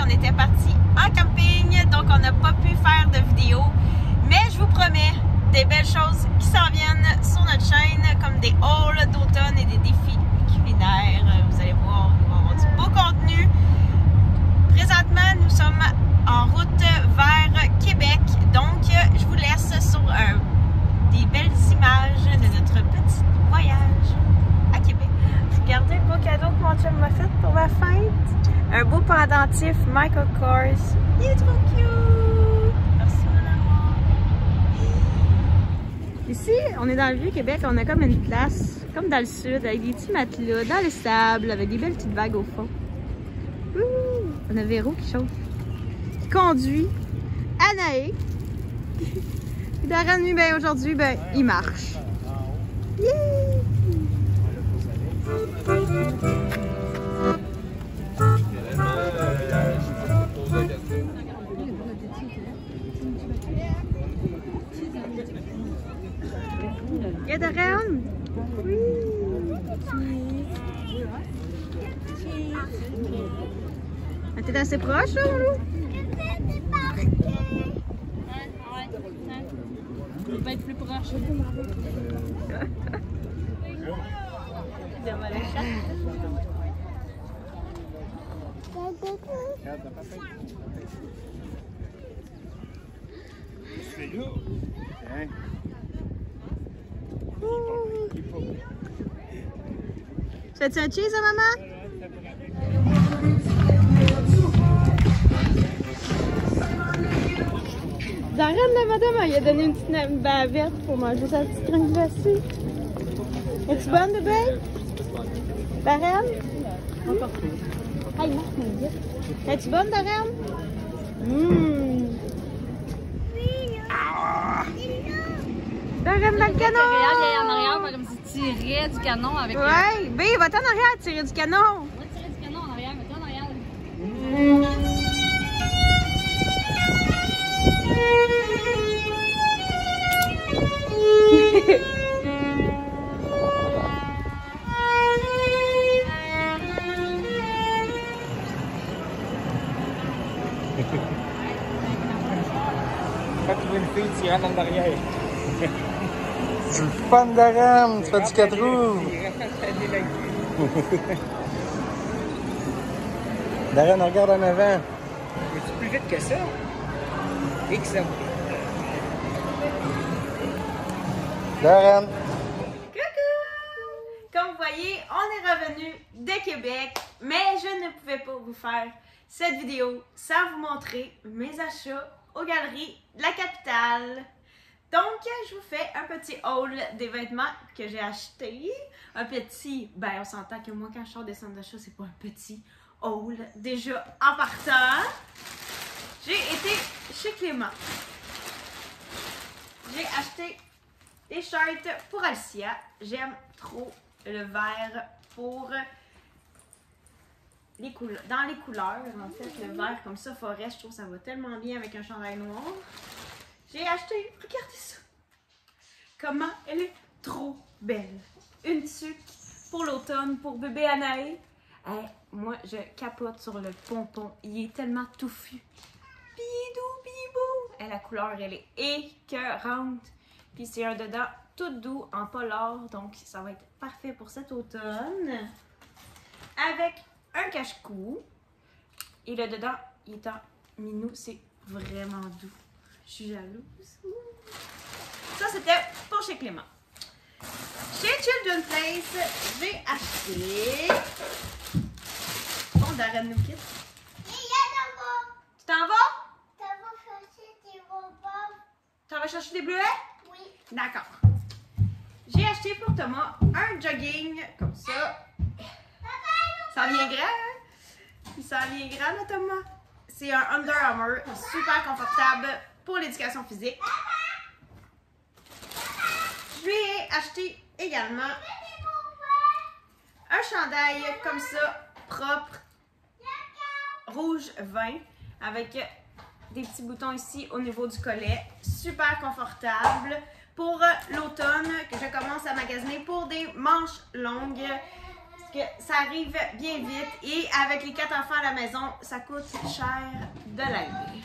on était parti en camping, donc on n'a pas pu faire de vidéo. Mais je vous promets des belles choses qui s'en viennent sur notre chaîne, comme des hauls d'automne et des défis culinaires. Vous allez voir, il va y avoir du beau contenu. Présentement, nous sommes en route vers Québec, donc je vous laisse sur des belles images de notre petit voyage à Québec. Regardez le beau cadeau que mon chum m'a fait pour ma fête. Un beau pendentif Michael Kors. Il est trop cute! Merci mon amour. Ici, on est dans le Vieux-Québec, on a comme une place, comme dans le sud, avec des petits matelas, dans le sable, avec des belles petites vagues au fond. Ouh, on a Véro qui chauffe, qui conduit. Anaé. Et Darren, lui, ben, aujourd'hui, ben, il marche. Yeah! Il y a Darren? Oui! Ah, t'es assez proche, là, mon loup? Il va être plus proche. Fais-tu un cheese, maman? Darren, la madame, il a donné une petite bavette pour manger sa petite crème glacée. Es-tu bonne, bébé? Darren? Encore plus. Ah, il marche mon Dieu. Es-tu bonne, Darren? Darren dans le canon! Regarde, il est en arrière, comme si tu tirais du canon avec. Ouais, B, va-t'en en arrière tirer du canon. On va tirer du canon en arrière, mets-toi en arrière. Quand tu vois une fille, tu rentres en arrière. C'est le fun d'Aram, tu fais du 4 roues. Darren, regarde en avant. Es-tu plus vite que ça? Excellent. Darren. Coucou! Comme vous voyez, on est revenu de Québec, mais je ne pouvais pas vous faire cette vidéo sans vous montrer mes achats aux galeries de la capitale. Donc, je vous fais un petit haul des vêtements que j'ai achetés. Un petit, ben on s'entend que moi quand je sors des centres d'achat, c'est pas un petit haul. Déjà en partant, j'ai été chez Clément. J'ai acheté des shirts pour Alicia. J'aime trop le vert pour les couleurs. Dans les couleurs, en fait, le vert comme ça, forêt, je trouve que ça va tellement bien avec un chandail noir. J'ai acheté, regardez ça. Comment elle est trop belle. Une tuque pour l'automne, pour bébé Anaé. Hey, moi, je capote sur le pompon. Il est tellement touffu. Bidou, bibou. Et la couleur, elle est écœurante. Puis c'est un dedans tout doux en polar. Donc, ça va être parfait pour cet automne. Avec un cache-cou. Et le dedans, il est en minou. C'est vraiment doux. Je suis jalouse. Ça, c'était pour chez Clément. Chez Children's Place, j'ai acheté... Bon, Darren nous quitte. Tu t'en vas? T'en vas chercher des bleuets? Oui. D'accord. J'ai acheté pour Thomas un jogging comme ça. Ça vient grand, hein? Ça vient grand, là, Thomas. C'est un Under Armour, super confortable pour l'éducation physique. Je lui ai acheté également un chandail comme ça, propre, rouge vin, avec des petits boutons ici au niveau du collet. Super confortable pour l'automne que je commence à magasiner pour des manches longues. que ça arrive bien vite et avec les 4 enfants à la maison, ça coûte cher de l'année.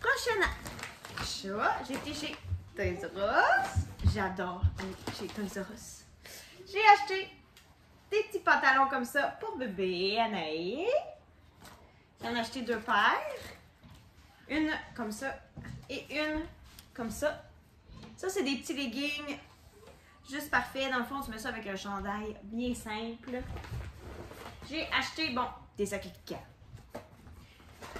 Prochaine achat, j'ai été chez Toys R Us. J'adore aller chez Toys R Us. J'ai acheté des petits pantalons comme ça pour bébé Anaïs. J'en ai acheté 2 paires. Une comme ça et une comme ça. Ça, c'est des petits leggings juste parfait. Dans le fond, tu mets ça avec un chandail bien simple. J'ai acheté, bon, des sacs Kika.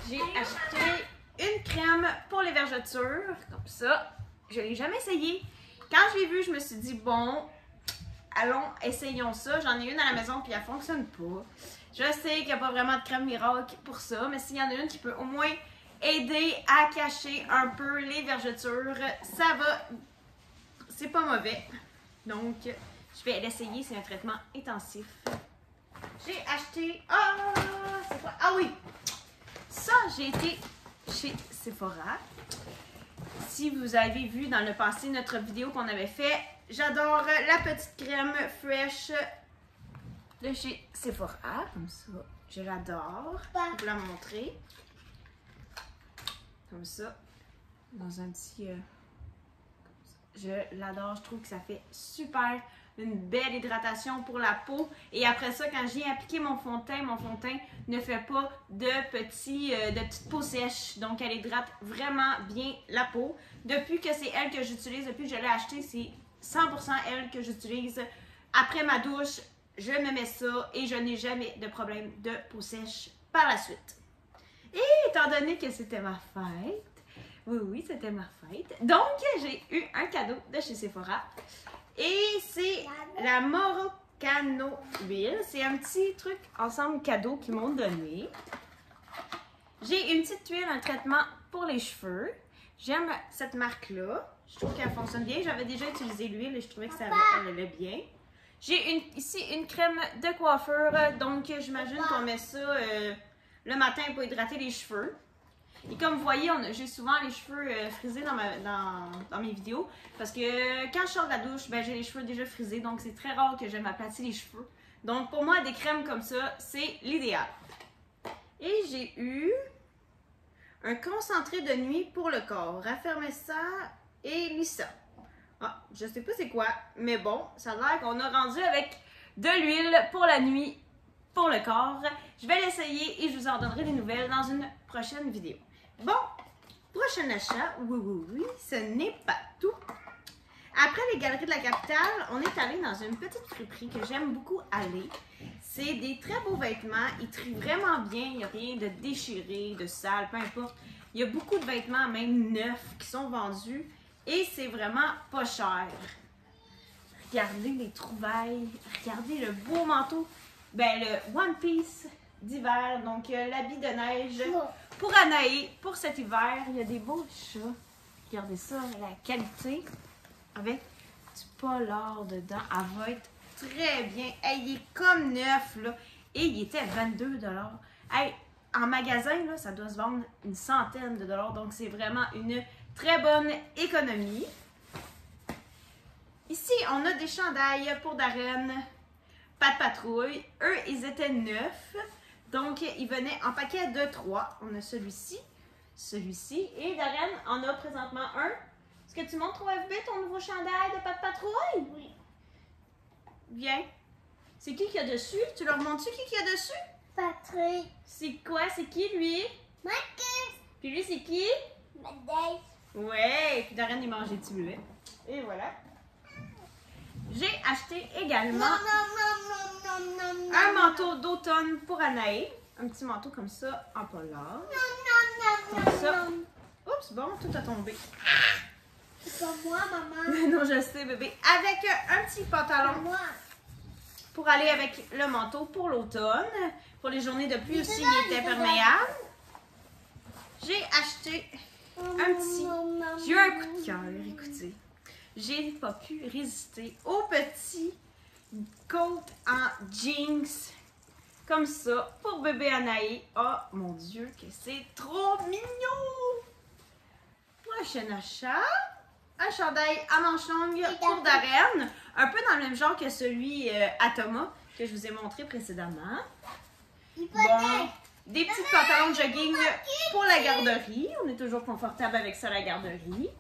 J'ai acheté une crème pour les vergetures, comme ça. Je ne l'ai jamais essayé. Quand je l'ai vu, je me suis dit, bon, allons, essayons ça. J'en ai une à la maison, puis elle ne fonctionne pas. Je sais qu'il n'y a pas vraiment de crème miracle pour ça, mais s'il y en a une qui peut au moins aider à cacher un peu les vergetures, ça va, c'est pas mauvais. Donc, je vais l'essayer, c'est un traitement intensif. J'ai acheté, c'est quoi? Ah oui! Ça, j'ai été chez Sephora. Si vous avez vu dans le passé notre vidéo qu'on avait fait, j'adore la petite crème fresh de chez Sephora, comme ça. Je l'adore. Je vais vous la montrer. Comme ça. Dans un petit... Je l'adore. Je trouve que ça fait super une belle hydratation pour la peau. Et après ça, quand j'ai appliqué mon fond de teint ne fait pas de petites peaux sèches. Donc, elle hydrate vraiment bien la peau. Depuis que c'est elle que j'utilise, depuis que je l'ai acheté, c'est 100% elle que j'utilise. Après ma douche, je me mets ça et je n'ai jamais de problème de peau sèche par la suite. Et étant donné que c'était ma fête, oui, c'était ma fête, donc j'ai eu un cadeau de chez Sephora. Et c'est la Morocano Huile. C'est un petit truc ensemble cadeau qu'ils m'ont donné. J'ai une petite huile, un traitement pour les cheveux. J'aime cette marque-là. Je trouve qu'elle fonctionne bien. J'avais déjà utilisé l'huile et je trouvais que ça allait bien. J'ai ici une crème de coiffure. Donc, j'imagine qu'on met ça le matin pour hydrater les cheveux. Et comme vous voyez, j'ai souvent les cheveux frisés dans mes vidéos. Parce que quand je sors de la douche, ben, j'ai les cheveux déjà frisés. Donc, c'est très rare que je m'aplatis les cheveux. Donc, pour moi, des crèmes comme ça, c'est l'idéal. Et j'ai eu un concentré de nuit pour le corps. Raffermissant et lissant. Ah, je sais pas c'est quoi, mais bon, ça a l'air qu'on a rendu avec de l'huile pour la nuit, pour le corps. Je vais l'essayer et je vous en donnerai des nouvelles dans une prochaine vidéo. Bon, prochain achat, oui, ce n'est pas tout. Après les Galeries de la Capitale, on est allé dans une petite friperie que j'aime beaucoup aller. C'est des très beaux vêtements, ils trient vraiment bien, il n'y a rien de déchiré, de sale, peu importe. Il y a beaucoup de vêtements, même neufs, qui sont vendus et c'est vraiment pas cher. Regardez les trouvailles, regardez le beau manteau, ben le One Piece d'hiver, donc l'habit de neige pour Anaïs, pour cet hiver. Il y a des beaux chats, regardez ça, la qualité. Avec du polar dedans. Elle va être très bien. Hey, il est comme neuf, là. Et il était 22 $. Hey, en magasin, là, ça doit se vendre une centaine de dollars. Donc, c'est vraiment une très bonne économie. Ici, on a des chandails pour Darren. Pas de patrouille. Eux, ils étaient neufs. Donc, ils venaient en paquet de 3. On a celui-ci, celui-ci. Et Darren en a présentement un. Est-ce que tu montres au FB ton nouveau chandail de Pas de patrouille? Oui. Viens. C'est qui y a dessus? Tu leur montres-tu qui y a dessus? Patrick. C'est quoi? C'est qui lui? Marcus. Puis lui, c'est qui? Dave. Ouais. Puis Darren, il mangeait du muet. Et voilà. J'ai acheté également un manteau d'automne pour Anaïs. Un petit manteau comme ça en polar. Comme ça. Oups, bon, tout a tombé. C'est pas moi, maman. Non, je sais, bébé. Avec un petit pantalon pour aller avec le manteau pour l'automne. Pour les journées de pluie aussi, il était perméable. J'ai acheté un petit... J'ai eu un coup de cœur, écoutez. J'ai pas pu résister au petit coat en jeans. Comme ça, pour bébé Anaïs. Oh, mon Dieu, que c'est trop mignon! Prochain achat. un chandail à manches longues pour Darren. Un peu dans le même genre que celui à Thomas que je vous ai montré précédemment. Bon, des petits pantalons de jogging pour la garderie. On est toujours confortable avec ça, la garderie.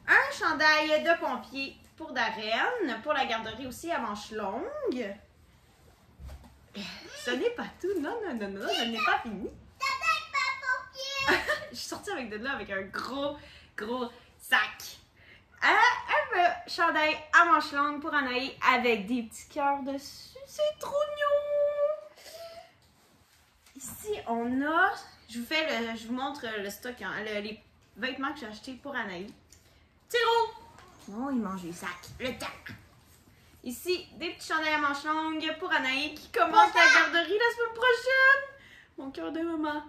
Un chandail de pompier pour Darren. Pour la garderie aussi à manches longues. Ce n'est pas tout. Non, je n'ai pas fini. Je suis sortie avec de là avec un gros sac. Un chandail à manches longues pour Anaï avec des petits cœurs dessus. C'est trop mignon! Ici, on a... Je vous montre le stock, hein, les vêtements que j'ai achetés pour Anaï. Tiro! Oh, il mange les sacs. Le temps! Ici, des petits chandails à manches longues pour Anaï qui commence la garderie la semaine prochaine. Mon cœur de maman.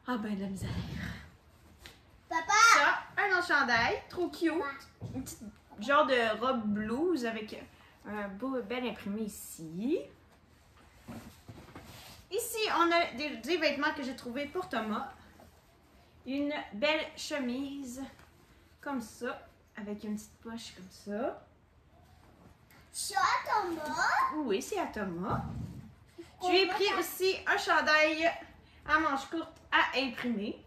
Ah ben de la misère. Papa! Ça, un autre chandail, trop cute. Une petite genre de robe blouse avec un beau, bel imprimé ici. Ici, on a des vêtements que j'ai trouvés pour Thomas. Une belle chemise comme ça, avec une petite poche comme ça. C'est à Thomas? Oui, c'est à Thomas. Je lui ai pris aussi un chandail à manches courtes à imprimer.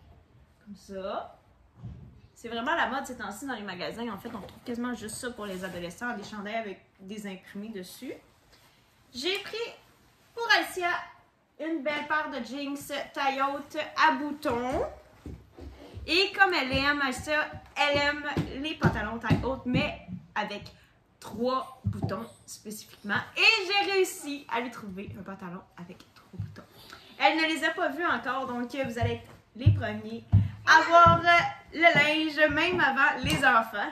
Comme ça. C'est vraiment la mode ces temps-ci dans les magasins. En fait, on trouve quasiment juste ça pour les adolescents, des chandails avec des imprimés dessus. J'ai pris pour Alicia une belle paire de jeans taille haute à boutons. Et comme elle aime ça, elle aime les pantalons taille haute, mais avec 3 boutons spécifiquement. Et j'ai réussi à lui trouver un pantalon avec 3 boutons. Elle ne les a pas vus encore, donc vous allez être les premiers à voir le linge, même avant les enfants.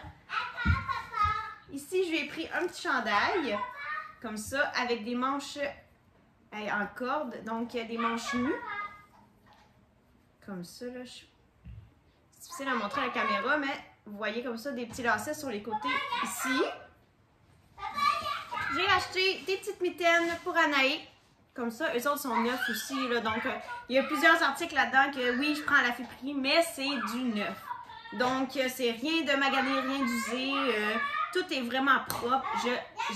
Ici, je lui ai pris un petit chandail, comme ça, avec des manches en corde, donc des manches nues. Comme ça, là. C'est difficile à montrer à la caméra, mais vous voyez comme ça des petits lacets sur les côtés ici. J'ai acheté des petites mitaines pour Anaï. Comme ça, eux autres sont neufs aussi. Là, donc, il y a plusieurs articles là-dedans que oui, je prends à la friperie, mais c'est du neuf. Donc, c'est rien de magané, rien d'usé. Tout est vraiment propre.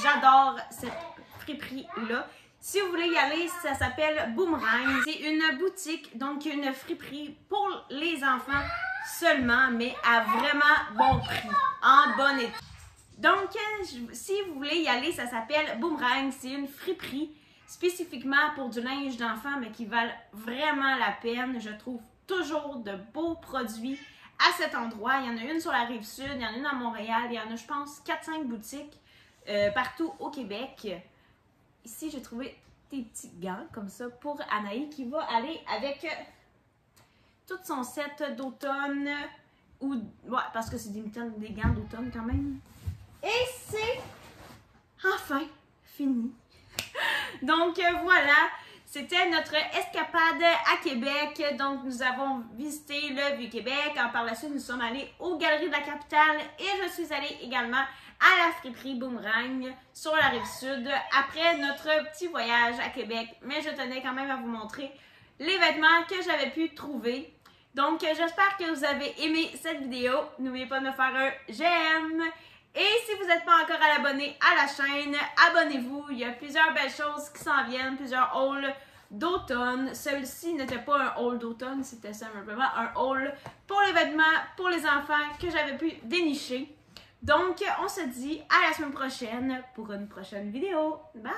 J'adore cette friperie-là. Si vous voulez y aller, ça s'appelle Boomerang. C'est une boutique, donc une friperie pour les enfants seulement, mais à vraiment bon prix, en bon état. Donc, si vous voulez y aller, ça s'appelle Boomerang. C'est une friperie spécifiquement pour du linge d'enfant, mais qui valent vraiment la peine. Je trouve toujours de beaux produits à cet endroit. Il y en a une sur la Rive-Sud, il y en a une à Montréal, il y en a, je pense, 4-5 boutiques partout au Québec. Ici, j'ai trouvé des petits gants comme ça pour Anaï qui va aller avec tout son set d'automne. Ouais, parce que c'est des gants d'automne quand même. Et c'est enfin fini. Donc voilà, c'était notre escapade à Québec. Donc nous avons visité le Vieux-Québec. Par la suite, nous sommes allés aux Galeries de la Capitale et je suis allée également à la friperie Boomerang sur la Rive-Sud après notre petit voyage à Québec. Mais je tenais quand même à vous montrer les vêtements que j'avais pu trouver. Donc j'espère que vous avez aimé cette vidéo. N'oubliez pas de me faire un j'aime. Et si vous n'êtes pas encore à l'abonné à la chaîne, abonnez-vous. Il y a plusieurs belles choses qui s'en viennent, plusieurs hauls d'automne. Celui-ci n'était pas un haul d'automne, c'était simplement un haul pour les vêtements, pour les enfants que j'avais pu dénicher. Donc, on se dit à la semaine prochaine pour une prochaine vidéo. Bye!